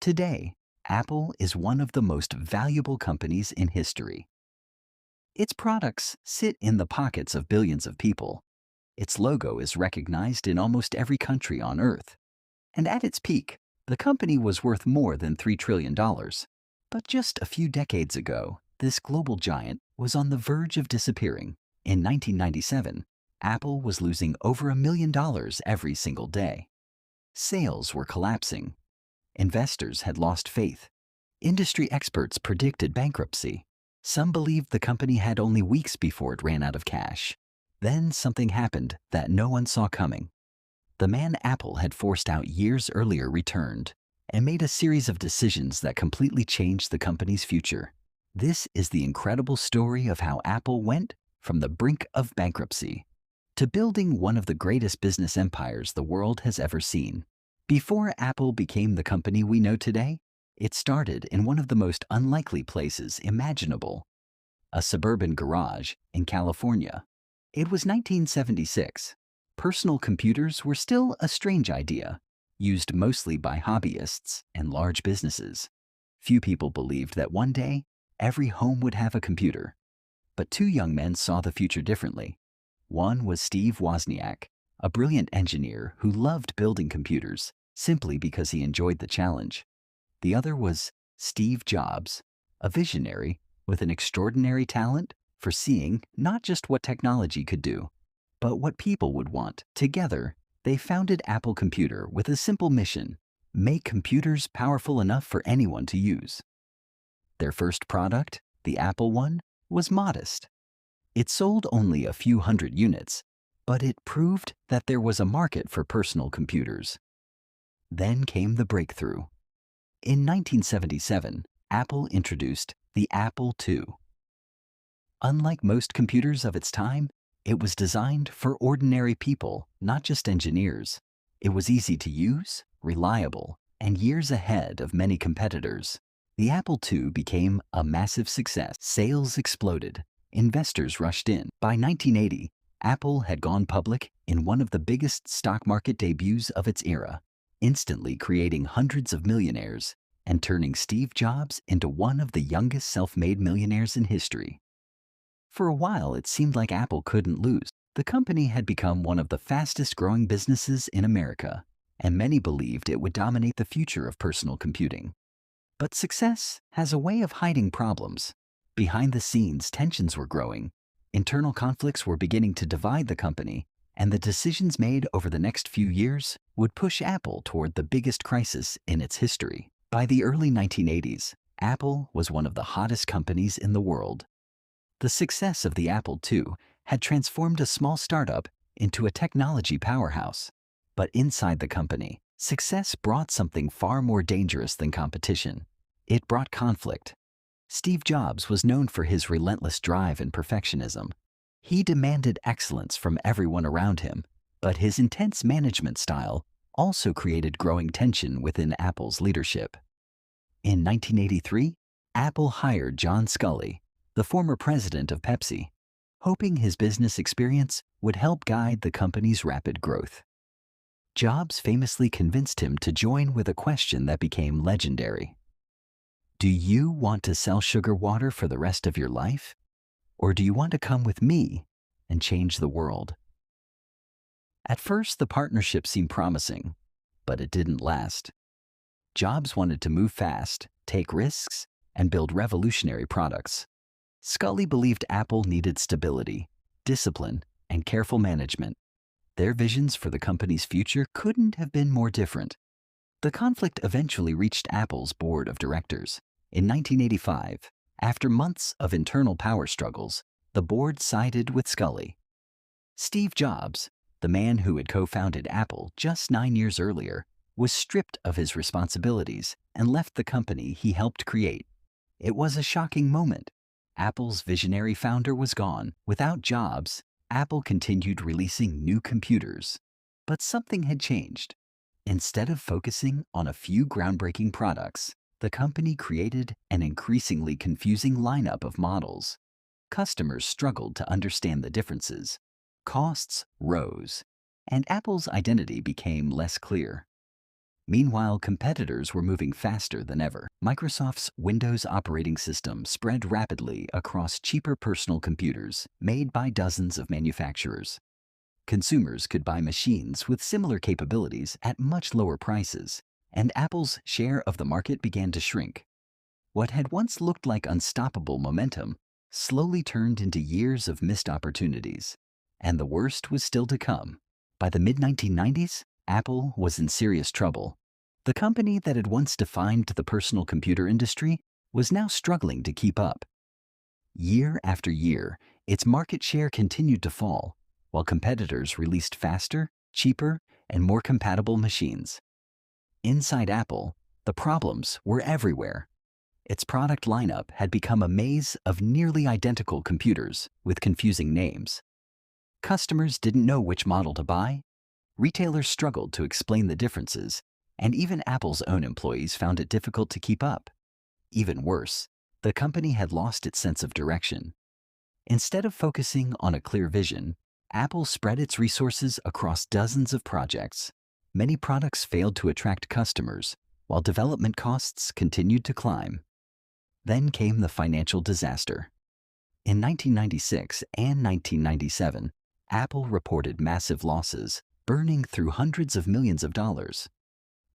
Today, Apple is one of the most valuable companies in history. Its products sit in the pockets of billions of people. Its logo is recognized in almost every country on Earth. And at its peak, the company was worth more than $3 trillion. But just a few decades ago, this global giant was on the verge of disappearing. In 1997, Apple was losing over $1 million every single day. Sales were collapsing. Investors had lost faith. Industry experts predicted bankruptcy. Some believed the company had only weeks before it ran out of cash. Then something happened that no one saw coming. The man Apple had forced out years earlier returned and made a series of decisions that completely changed the company's future. This is the incredible story of how Apple went from the brink of bankruptcy to building one of the greatest business empires the world has ever seen. Before Apple became the company we know today, it started in one of the most unlikely places imaginable, a suburban garage in California. It was 1976. Personal computers were still a strange idea, used mostly by hobbyists and large businesses. Few people believed that one day, every home would have a computer. But two young men saw the future differently. One was Steve Wozniak, a brilliant engineer who loved building computers simply because he enjoyed the challenge. The other was Steve Jobs, a visionary with an extraordinary talent for seeing not just what technology could do, but what people would want. Together, they founded Apple Computer with a simple mission: make computers powerful enough for anyone to use. Their first product, the Apple I, was modest. It sold only a few hundred units, but it proved that there was a market for personal computers. Then came the breakthrough. In 1977, Apple introduced the Apple II. Unlike most computers of its time, it was designed for ordinary people, not just engineers. It was easy to use, reliable, and years ahead of many competitors. The Apple II became a massive success. Sales exploded. Investors rushed in. By 1980, Apple had gone public in one of the biggest stock market debuts of its era, instantly creating hundreds of millionaires and turning Steve Jobs into one of the youngest self-made millionaires in history. For a while, it seemed like Apple couldn't lose. The company had become one of the fastest-growing businesses in America, and many believed it would dominate the future of personal computing. But success has a way of hiding problems. Behind the scenes, tensions were growing. Internal conflicts were beginning to divide the company, and the decisions made over the next few years would push Apple toward the biggest crisis in its history. By the early 1980s, Apple was one of the hottest companies in the world. The success of the Apple II had transformed a small startup into a technology powerhouse. But inside the company, success brought something far more dangerous than competition. It brought conflict. Steve Jobs was known for his relentless drive and perfectionism. He demanded excellence from everyone around him, but his intense management style also created growing tension within Apple's leadership. In 1983, Apple hired John Sculley, the former president of Pepsi, hoping his business experience would help guide the company's rapid growth. Jobs famously convinced him to join with a question that became legendary. Do you want to sell sugar water for the rest of your life? Or do you want to come with me and change the world? At first, the partnership seemed promising, but it didn't last. Jobs wanted to move fast, take risks, and build revolutionary products. Sculley believed Apple needed stability, discipline, and careful management. Their visions for the company's future couldn't have been more different. The conflict eventually reached Apple's board of directors. In 1985, after months of internal power struggles, the board sided with Sculley. Steve Jobs, the man who had co-founded Apple just 9 years earlier, was stripped of his responsibilities and left the company he helped create. It was a shocking moment. Apple's visionary founder was gone. Without Jobs, Apple continued releasing new computers. But something had changed. Instead of focusing on a few groundbreaking products, the company created an increasingly confusing lineup of models. Customers struggled to understand the differences. Costs rose, and Apple's identity became less clear. Meanwhile, competitors were moving faster than ever. Microsoft's Windows operating system spread rapidly across cheaper personal computers made by dozens of manufacturers. Consumers could buy machines with similar capabilities at much lower prices, and Apple's share of the market began to shrink. What had once looked like unstoppable momentum slowly turned into years of missed opportunities, and the worst was still to come. By the mid-1990s, Apple was in serious trouble. The company that had once defined the personal computer industry was now struggling to keep up. Year after year, its market share continued to fall, while competitors released faster, cheaper, and more compatible machines. Inside Apple, the problems were everywhere. Its product lineup had become a maze of nearly identical computers with confusing names. Customers didn't know which model to buy, retailers struggled to explain the differences, and even Apple's own employees found it difficult to keep up. Even worse, the company had lost its sense of direction. Instead of focusing on a clear vision, Apple spread its resources across dozens of projects. Many products failed to attract customers, while development costs continued to climb. Then came the financial disaster. In 1996 and 1997, Apple reported massive losses, burning through hundreds of millions of dollars.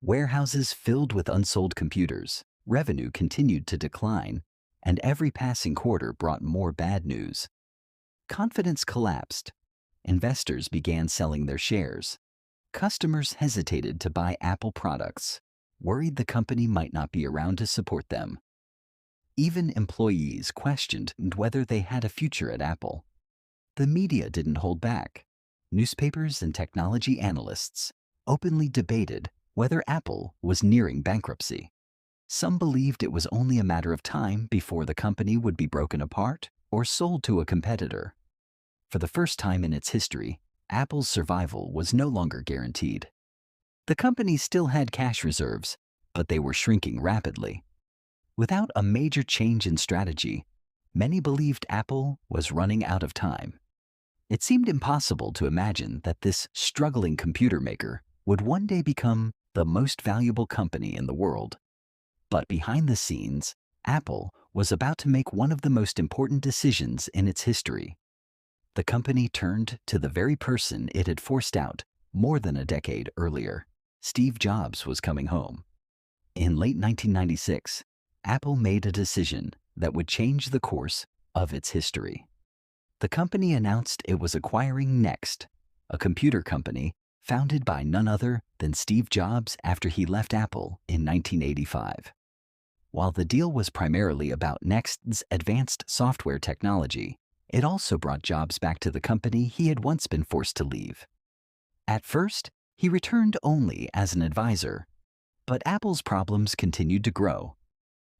Warehouses filled with unsold computers, revenue continued to decline, and every passing quarter brought more bad news. Confidence collapsed. Investors began selling their shares. Customers hesitated to buy Apple products, worried the company might not be around to support them. Even employees questioned whether they had a future at Apple. The media didn't hold back. Newspapers and technology analysts openly debated whether Apple was nearing bankruptcy. Some believed it was only a matter of time before the company would be broken apart or sold to a competitor. For the first time in its history, Apple's survival was no longer guaranteed. The company still had cash reserves, but they were shrinking rapidly. Without a major change in strategy, many believed Apple was running out of time. It seemed impossible to imagine that this struggling computer maker would one day become the most valuable company in the world. But behind the scenes, Apple was about to make one of the most important decisions in its history. The company turned to the very person it had forced out more than a decade earlier. Steve Jobs was coming home. In late 1996, Apple made a decision that would change the course of its history. The company announced it was acquiring Next, a computer company founded by none other than Steve Jobs after he left Apple in 1985. While the deal was primarily about Next's advanced software technology, it also brought Jobs back to the company he had once been forced to leave. At first, he returned only as an advisor, but Apple's problems continued to grow.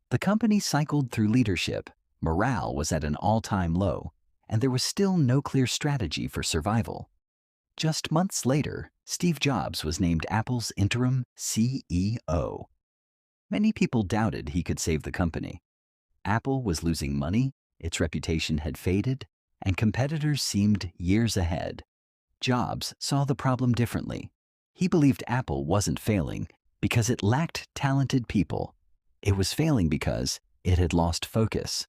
The company cycled through leadership, morale was at an all-time low, and there was still no clear strategy for survival. Just months later, Steve Jobs was named Apple's interim CEO. Many people doubted he could save the company. Apple was losing money, its reputation had faded, and competitors seemed years ahead. Jobs saw the problem differently. He believed Apple wasn't failing because it lacked talented people. It was failing because it had lost focus.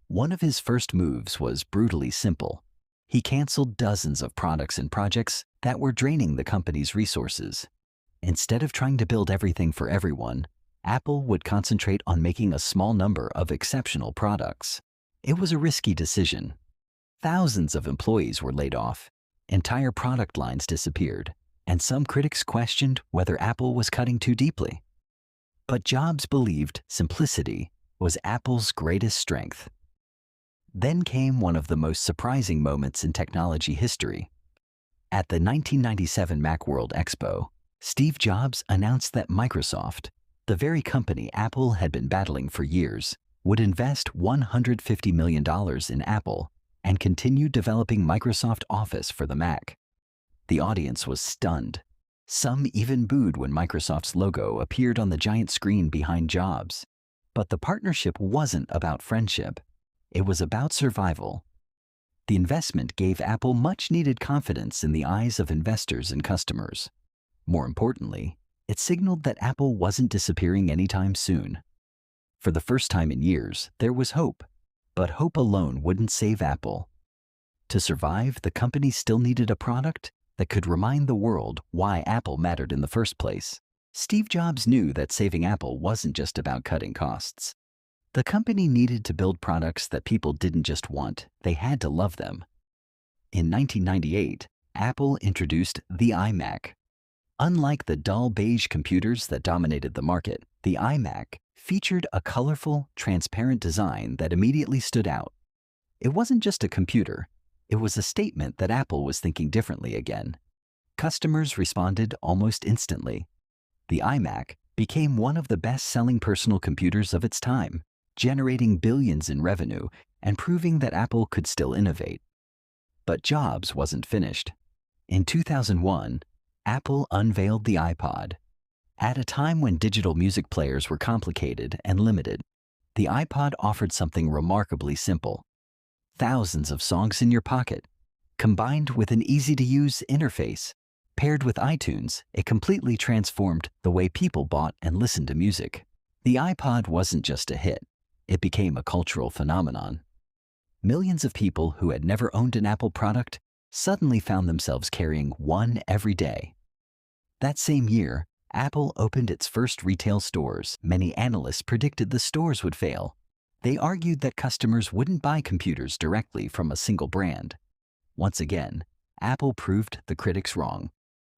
One of his first moves was brutally simple. He canceled dozens of products and projects that were draining the company's resources. Instead of trying to build everything for everyone, Apple would concentrate on making a small number of exceptional products. It was a risky decision. Thousands of employees were laid off, entire product lines disappeared, and some critics questioned whether Apple was cutting too deeply. But Jobs believed simplicity was Apple's greatest strength. Then came one of the most surprising moments in technology history. At the 1997 Macworld Expo, Steve Jobs announced that Microsoft, the very company Apple had been battling for years, would invest $150 million in Apple and continue developing Microsoft Office for the Mac. The audience was stunned. Some even booed when Microsoft's logo appeared on the giant screen behind Jobs. But the partnership wasn't about friendship. It was about survival. The investment gave Apple much-needed confidence in the eyes of investors and customers. More importantly, It signaled that Apple wasn't disappearing anytime soon. For the first time in years, there was hope. But hope alone wouldn't save Apple. To survive, the company still needed a product that could remind the world why Apple mattered in the first place. Steve Jobs knew that saving Apple wasn't just about cutting costs. The company needed to build products that people didn't just want, they had to love them. In 1998, Apple introduced the iMac. Unlike the dull beige computers that dominated the market, the iMac featured a colorful, transparent design that immediately stood out. It wasn't just a computer, it was a statement that Apple was thinking differently again. Customers responded almost instantly. The iMac became one of the best-selling personal computers of its time, generating billions in revenue and proving that Apple could still innovate. But Jobs wasn't finished. In 2001, Apple unveiled the iPod. At a time when digital music players were complicated and limited, the iPod offered something remarkably simple. Thousands of songs in your pocket, combined with an easy-to-use interface. Paired with iTunes, it completely transformed the way people bought and listened to music. The iPod wasn't just a hit, it became a cultural phenomenon. Millions of people who had never owned an Apple product suddenly found themselves carrying one every day. That same year, Apple opened its first retail stores. Many analysts predicted the stores would fail. They argued that customers wouldn't buy computers directly from a single brand. Once again, Apple proved the critics wrong.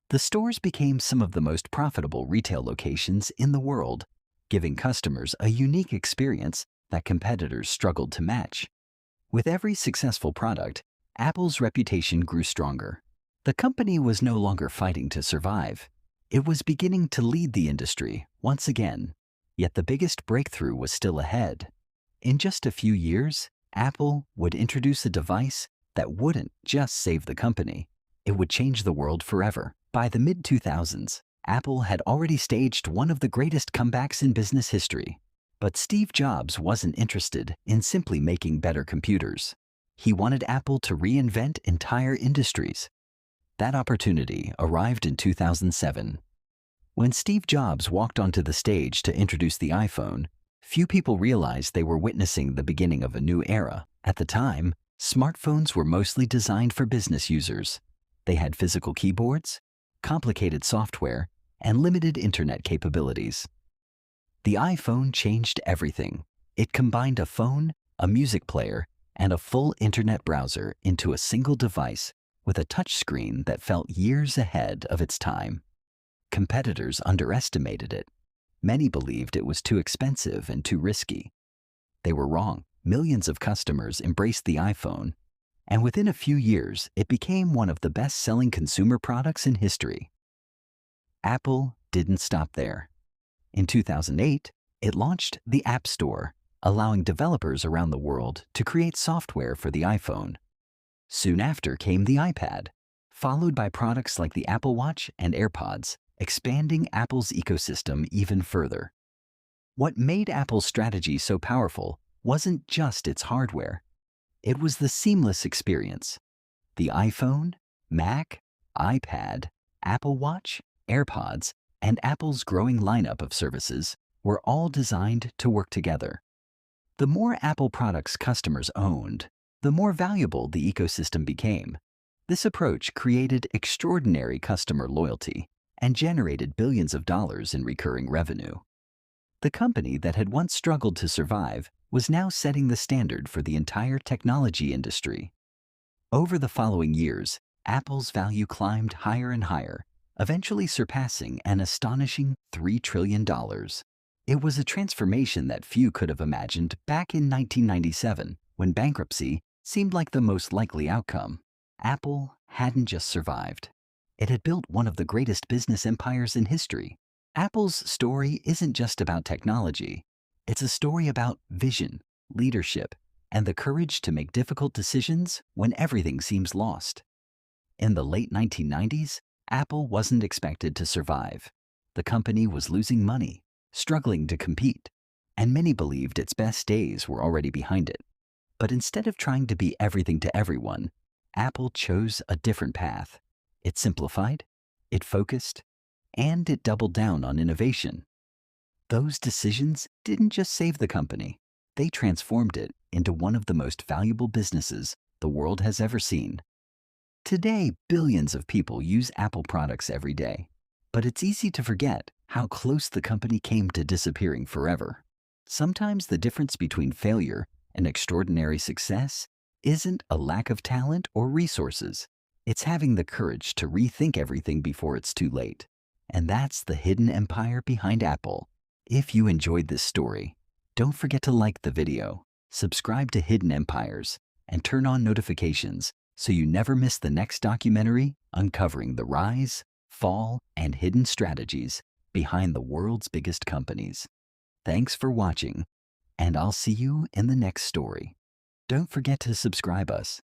The stores became some of the most profitable retail locations in the world, giving customers a unique experience that competitors struggled to match. With every successful product, Apple's reputation grew stronger. The company was no longer fighting to survive. It was beginning to lead the industry once again. Yet the biggest breakthrough was still ahead. In just a few years, Apple would introduce a device that wouldn't just save the company. It would change the world forever. By the mid-2000s, Apple had already staged one of the greatest comebacks in business history. But Steve Jobs wasn't interested in simply making better computers. He wanted Apple to reinvent entire industries. That opportunity arrived in 2007. When Steve Jobs walked onto the stage to introduce the iPhone, few people realized they were witnessing the beginning of a new era. At the time, smartphones were mostly designed for business users. They had physical keyboards, complicated software, and limited internet capabilities. The iPhone changed everything. It combined a phone, a music player, and a full internet browser into a single device with a touchscreen that felt years ahead of its time. Competitors underestimated it. Many believed it was too expensive and too risky. They were wrong. Millions of customers embraced the iPhone, and within a few years, it became one of the best-selling consumer products in history. Apple didn't stop there. In 2008, it launched the App Store, allowing developers around the world to create software for the iPhone. Soon after came the iPad, followed by products like the Apple Watch and AirPods, expanding Apple's ecosystem even further. What made Apple's strategy so powerful wasn't just its hardware. It was the seamless experience. The iPhone, Mac, iPad, Apple Watch, AirPods, and Apple's growing lineup of services were all designed to work together. The more Apple products customers owned, the more valuable the ecosystem became. This approach created extraordinary customer loyalty and generated billions of dollars in recurring revenue. The company that had once struggled to survive was now setting the standard for the entire technology industry. Over the following years, Apple's value climbed higher and higher, eventually surpassing an astonishing $3 trillion. It was a transformation that few could have imagined back in 1997, when bankruptcy seemed like the most likely outcome. Apple hadn't just survived. It had built one of the greatest business empires in history. Apple's story isn't just about technology. It's a story about vision, leadership, and the courage to make difficult decisions when everything seems lost. In the late 1990s, Apple wasn't expected to survive. The company was losing money, struggling to compete, and many believed its best days were already behind it. But instead of trying to be everything to everyone, Apple chose a different path. It simplified, it focused, and it doubled down on innovation. Those decisions didn't just save the company, they transformed it into one of the most valuable businesses the world has ever seen. Today, billions of people use Apple products every day, but it's easy to forget how close the company came to disappearing forever. Sometimes the difference between failure and extraordinary success isn't a lack of talent or resources. It's having the courage to rethink everything before it's too late. And that's the hidden empire behind Apple. If you enjoyed this story, don't forget to like the video, subscribe to Hidden Empires, and turn on notifications so you never miss the next documentary uncovering the rise, fall, and hidden strategies behind the world's biggest companies. Thanks for watching, and I'll see you in the next story. Don't forget to subscribe us